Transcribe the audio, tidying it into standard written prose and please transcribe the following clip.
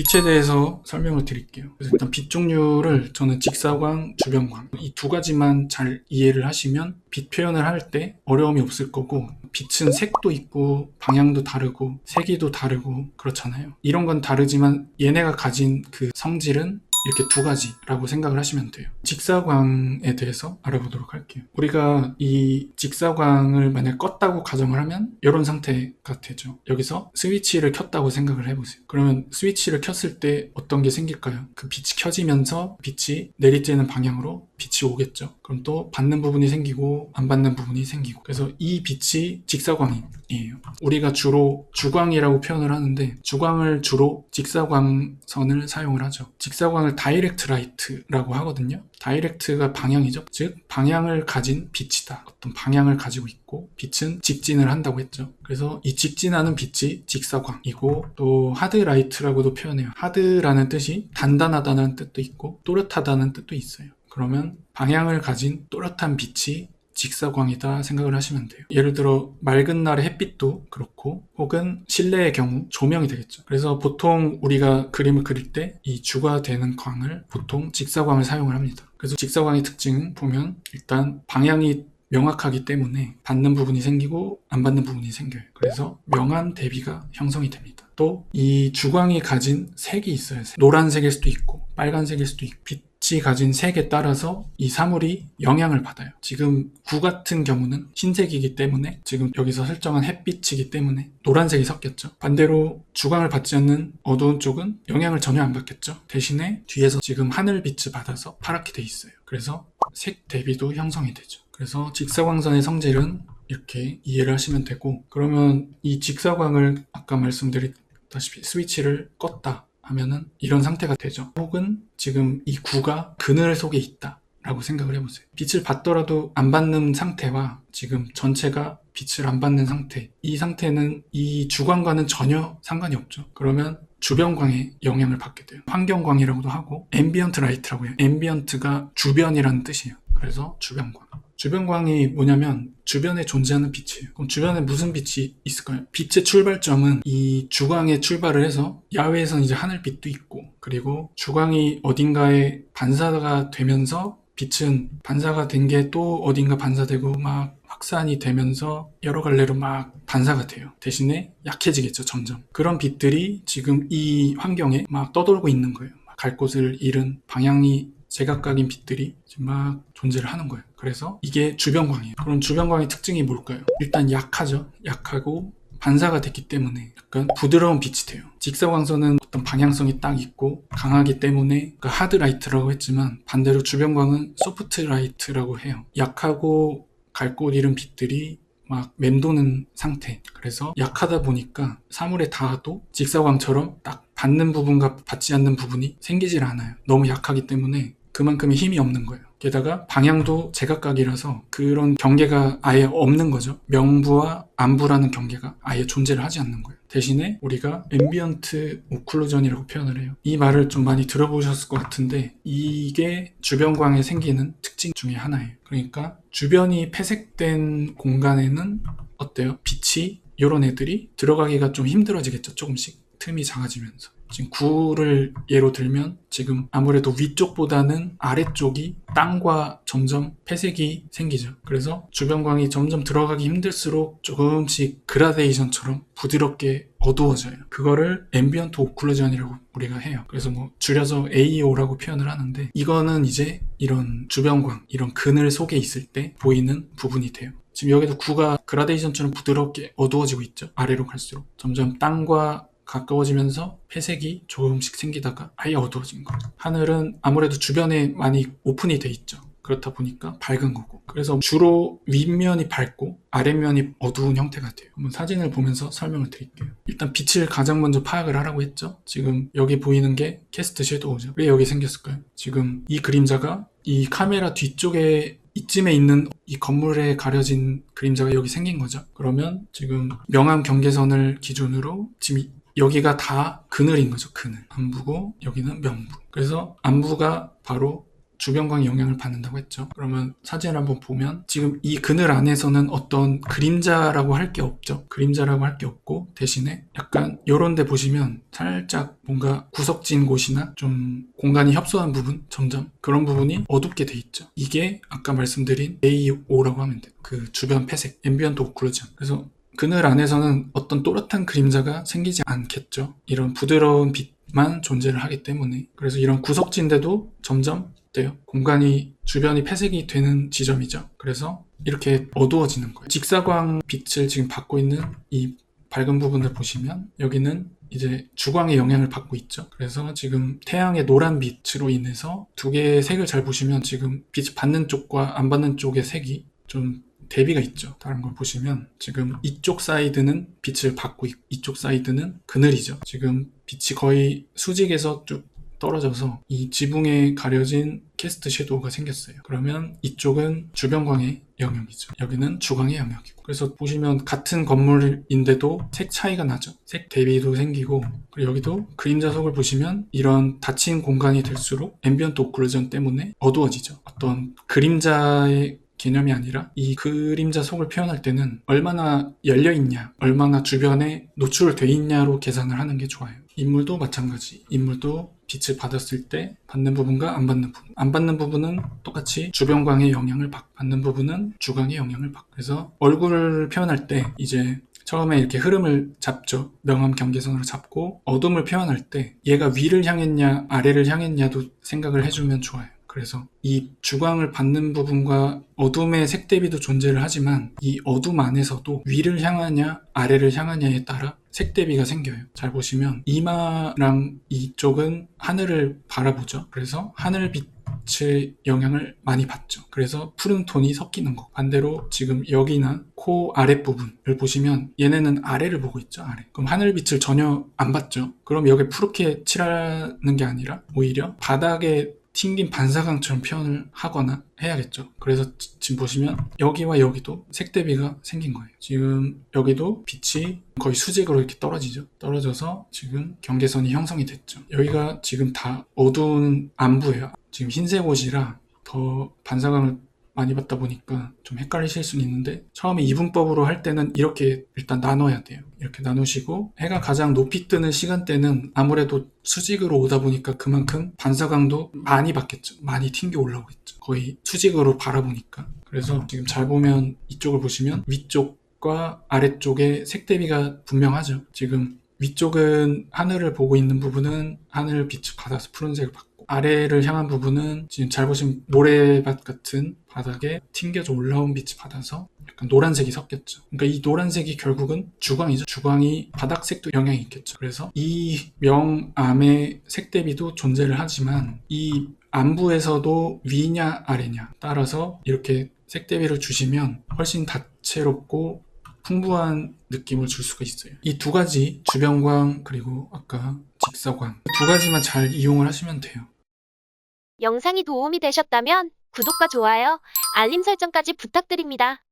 빛에 대해서 설명을 드릴게요. 그래서 일단 빛 종류를 저는 직사광, 주변광 이 두 가지만 잘 이해를 하시면 빛 표현을 할 때 어려움이 없을 거고, 빛은 색도 있고 방향도 다르고 세기도 다르고 그렇잖아요. 이런 건 다르지만 얘네가 가진 그 성질은 이렇게 두 가지라고 생각을 하시면 돼요. 직사광에 대해서 알아보도록 할게요. 우리가 이 직사광을 만약 껐다고 가정을 하면 이런 상태가 되죠. 여기서 스위치를 켰다고 생각을 해보세요. 그러면 스위치를 켰을 때 어떤 게 생길까요? 그 빛이 켜지면서 빛이 내리쬐는 방향으로 빛이 오겠죠. 그럼 또 받는 부분이 생기고 안 받는 부분이 생기고, 그래서 이 빛이 직사광이에요. 우리가 주로 주광이라고 표현을 하는데 주광을 주로 직사광선을 사용을 하죠. 직사광을 다이렉트 라이트라고 하거든요. 다이렉트가 방향이죠. 즉 방향을 가진 빛이다. 어떤 방향을 가지고 있고 빛은 직진을 한다고 했죠. 그래서 이 직진하는 빛이 직사광이고, 또 하드라이트라고도 표현해요. 하드라는 뜻이 단단하다는 뜻도 있고 또렷하다는 뜻도 있어요. 그러면 방향을 가진 또렷한 빛이 직사광이다 생각을 하시면 돼요. 예를 들어 맑은 날의 햇빛도 그렇고, 혹은 실내의 경우 조명이 되겠죠. 그래서 보통 우리가 그림을 그릴 때 이 주가 되는 광을 보통 직사광을 사용을 합니다. 그래서 직사광의 특징 보면 일단 방향이 명확하기 때문에 받는 부분이 생기고 안 받는 부분이 생겨요. 그래서 명암 대비가 형성이 됩니다. 또 이 주광이 가진 색이 있어요. 노란색일 수도 있고 빨간색일 수도 있고, 빛이 가진 색에 따라서 이 사물이 영향을 받아요. 지금 구 같은 경우는 흰색이기 때문에 지금 여기서 설정한 햇빛이기 때문에 노란색이 섞였죠. 반대로 주광을 받지 않는 어두운 쪽은 영향을 전혀 안 받겠죠. 대신에 뒤에서 지금 하늘빛을 받아서 파랗게 돼 있어요. 그래서 색 대비도 형성이 되죠. 그래서 직사광선의 성질은 이렇게 이해를 하시면 되고, 그러면 이 직사광을 아까 말씀드렸다시피 스위치를 껐다 하면은 이런 상태가 되죠. 혹은 지금 이 구가 그늘 속에 있다 라고 생각을 해보세요. 빛을 받더라도 안 받는 상태와 지금 전체가 빛을 안 받는 상태, 이 상태는 이 주광과는 전혀 상관이 없죠. 그러면 주변광에 영향을 받게 돼요. 환경광이라고도 하고 앰비언트 라이트라고 해요. 앰비언트가 주변이라는 뜻이에요. 그래서 주변광. 주변광이 뭐냐면 주변에 존재하는 빛이에요. 그럼 주변에 무슨 빛이 있을까요? 빛의 출발점은 이 주광에 출발을 해서 야외에서는 이제 하늘빛도 있고, 그리고 주광이 어딘가에 반사가 되면서 빛은 반사가 된 게 또 어딘가 반사되고 막 확산이 되면서 여러 갈래로 막 반사가 돼요. 대신에 약해지겠죠, 점점. 그런 빛들이 지금 이 환경에 막 떠돌고 있는 거예요. 갈 곳을 잃은 방향이 제각각인 빛들이 지금 막 존재를 하는 거예요. 그래서 이게 주변광이에요. 그럼 주변광의 특징이 뭘까요? 일단 약하죠. 약하고 반사가 됐기 때문에 약간 부드러운 빛이 돼요. 직사광선은 어떤 방향성이 딱 있고 강하기 때문에 하드라이트라고 했지만, 반대로 주변광은 소프트라이트라고 해요. 약하고 갈 곳 잃은 빛들이 막 맴도는 상태. 그래서 약하다 보니까 사물에 닿아도 직사광처럼 딱 받는 부분과 받지 않는 부분이 생기질 않아요. 너무 약하기 때문에 그만큼의 힘이 없는 거예요. 게다가 방향도 제각각이라서 그런 경계가 아예 없는 거죠. 명부와 암부라는 경계가 아예 존재를 하지 않는 거예요. 대신에 우리가 앰비언트 오클루전이라고 표현을 해요. 이 말을 좀 많이 들어보셨을 것 같은데 이게 주변광에 생기는 특징 중에 하나예요. 그러니까 주변이 회색된 공간에는 어때요? 빛이 이런 애들이 들어가기가 좀 힘들어지겠죠. 조금씩 틈이 작아지면서. 지금 구를 예로 들면 지금 아무래도 위쪽보다는 아래쪽이 땅과 점점 회색이 생기죠. 그래서 주변광이 점점 들어가기 힘들수록 조금씩 그라데이션처럼 부드럽게 어두워져요. 그거를 앰비언트 오클루전이라고 우리가 해요. 그래서 뭐 줄여서 AO라고 표현을 하는데, 이거는 이제 이런 주변광, 이런 그늘 속에 있을 때 보이는 부분이 돼요. 지금 여기도 구가 그라데이션처럼 부드럽게 어두워지고 있죠. 아래로 갈수록 점점 땅과 가까워지면서 회색이 조금씩 생기다가 아예 어두워진 거예요. 하늘은 아무래도 주변에 많이 오픈이 돼 있죠. 그렇다 보니까 밝은 거고, 그래서 주로 윗면이 밝고 아랫면이 어두운 형태가 돼요. 한번 사진을 보면서 설명을 드릴게요. 일단 빛을 가장 먼저 파악을 하라고 했죠. 지금 여기 보이는 게 캐스트 섀도우죠. 왜 여기 생겼을까요? 지금 이 그림자가 이 카메라 뒤쪽에 이쯤에 있는 이 건물에 가려진 그림자가 여기 생긴 거죠. 그러면 지금 명암 경계선을 기준으로 지금 여기가 다 그늘인 거죠. 그늘. 암부고 여기는 명부. 그래서 암부가 바로 주변광이 영향을 받는다고 했죠. 그러면 사진을 한번 보면 지금 이 그늘 안에서는 어떤 그림자라고 할 게 없죠. 그림자라고 할 게 없고 대신에 약간 요런 데 보시면 살짝 뭔가 구석진 곳이나 좀 공간이 협소한 부분, 점점 그런 부분이 어둡게 돼 있죠. 이게 아까 말씀드린 AO라고 하면 돼요. 그 주변 폐색, 앰비언트 오클루전. 그래서 그늘 안에서는 어떤 또렷한 그림자가 생기지 않겠죠. 이런 부드러운 빛만 존재를 하기 때문에. 그래서 이런 구석진데도 점점 돼요. 공간이 주변이 폐색이 되는 지점이죠. 그래서 이렇게 어두워지는 거예요. 직사광 빛을 지금 받고 있는 이 밝은 부분을 보시면 여기는 이제 주광의 영향을 받고 있죠. 그래서 지금 태양의 노란 빛으로 인해서 두 개의 색을 잘 보시면 지금 빛을 받는 쪽과 안 받는 쪽의 색이 좀 대비가 있죠. 다른 걸 보시면 지금 이쪽 사이드는 빛을 받고 있고 이쪽 사이드는 그늘이죠. 지금 빛이 거의 수직에서 쭉 떨어져서 이 지붕에 가려진 캐스트 섀도우가 생겼어요. 그러면 이쪽은 주변광의 영역이죠. 여기는 주광의 영역이고. 그래서 보시면 같은 건물인데도 색 차이가 나죠. 색 대비도 생기고, 그리고 여기도 그림자 속을 보시면 이런 닫힌 공간이 될수록 앰비언트 오클루전 때문에 어두워지죠. 어떤 그림자의 개념이 아니라 이 그림자 속을 표현할 때는 얼마나 열려있냐, 얼마나 주변에 노출돼 있냐로 계산을 하는 게 좋아요. 인물도 마찬가지. 인물도 빛을 받았을 때 받는 부분과 안 받는 부분. 안 받는 부분은 똑같이 주변광의 영향을 받고, 받는 부분은 주광의 영향을 받고. 그래서 얼굴을 표현할 때 이제 처음에 이렇게 흐름을 잡죠. 명암 경계선으로 잡고 어둠을 표현할 때 얘가 위를 향했냐 아래를 향했냐도 생각을 해주면 좋아요. 그래서 이 주광을 받는 부분과 어둠의 색 대비도 존재를 하지만 이 어둠 안에서도 위를 향하냐 아래를 향하냐에 따라 색 대비가 생겨요. 잘 보시면 이마랑 이쪽은 하늘을 바라보죠. 그래서 하늘빛의 영향을 많이 받죠. 그래서 푸른 톤이 섞이는 거. 반대로 지금 여기나 코 아랫부분을 보시면 얘네는 아래를 보고 있죠. 아래. 그럼 하늘빛을 전혀 안 받죠. 그럼 여기 푸르게 칠하는 게 아니라 오히려 바닥에 튕긴 반사광처럼 표현을 하거나 해야겠죠. 그래서 지금 보시면 여기와 여기도 색 대비가 생긴 거예요. 지금 여기도 빛이 거의 수직으로 이렇게 떨어지죠. 떨어져서 지금 경계선이 형성이 됐죠. 여기가 지금 다 어두운 안부예요. 지금 흰색 옷이라 더 반사광을 많이 받다 보니까 좀 헷갈리실 수는 있는데 처음에 이분법으로 할 때는 이렇게 일단 나눠야 돼요. 이렇게 나누시고 해가 가장 높이 뜨는 시간대는 아무래도 수직으로 오다 보니까 그만큼 반사광도 많이 받겠죠. 많이 튕겨 올라오겠죠. 거의 수직으로 바라보니까. 그래서 지금 잘 보면 이쪽을 보시면 위쪽과 아래쪽에 색 대비가 분명하죠. 지금 위쪽은 하늘을 보고 있는 부분은 하늘 빛을 받아서 푸른색을 받고 아래를 향한 부분은 지금 잘 보시면 모래밭 같은 바닥에 튕겨져 올라온 빛이 받아서 약간 노란색이 섞였죠. 그러니까 이 노란색이 결국은 주광이죠. 주광이 바닥색도 영향이 있겠죠. 그래서 이 명암의 색 대비도 존재를 하지만 이 안부에서도 위냐 아래냐 따라서 이렇게 색 대비를 주시면 훨씬 다채롭고 풍부한 느낌을 줄 수가 있어요. 이 두 가지 주변광 그리고 아까 직사광 두 가지만 잘 이용을 하시면 돼요. 영상이 도움이 되셨다면 구독과 좋아요, 알림 설정까지 부탁드립니다.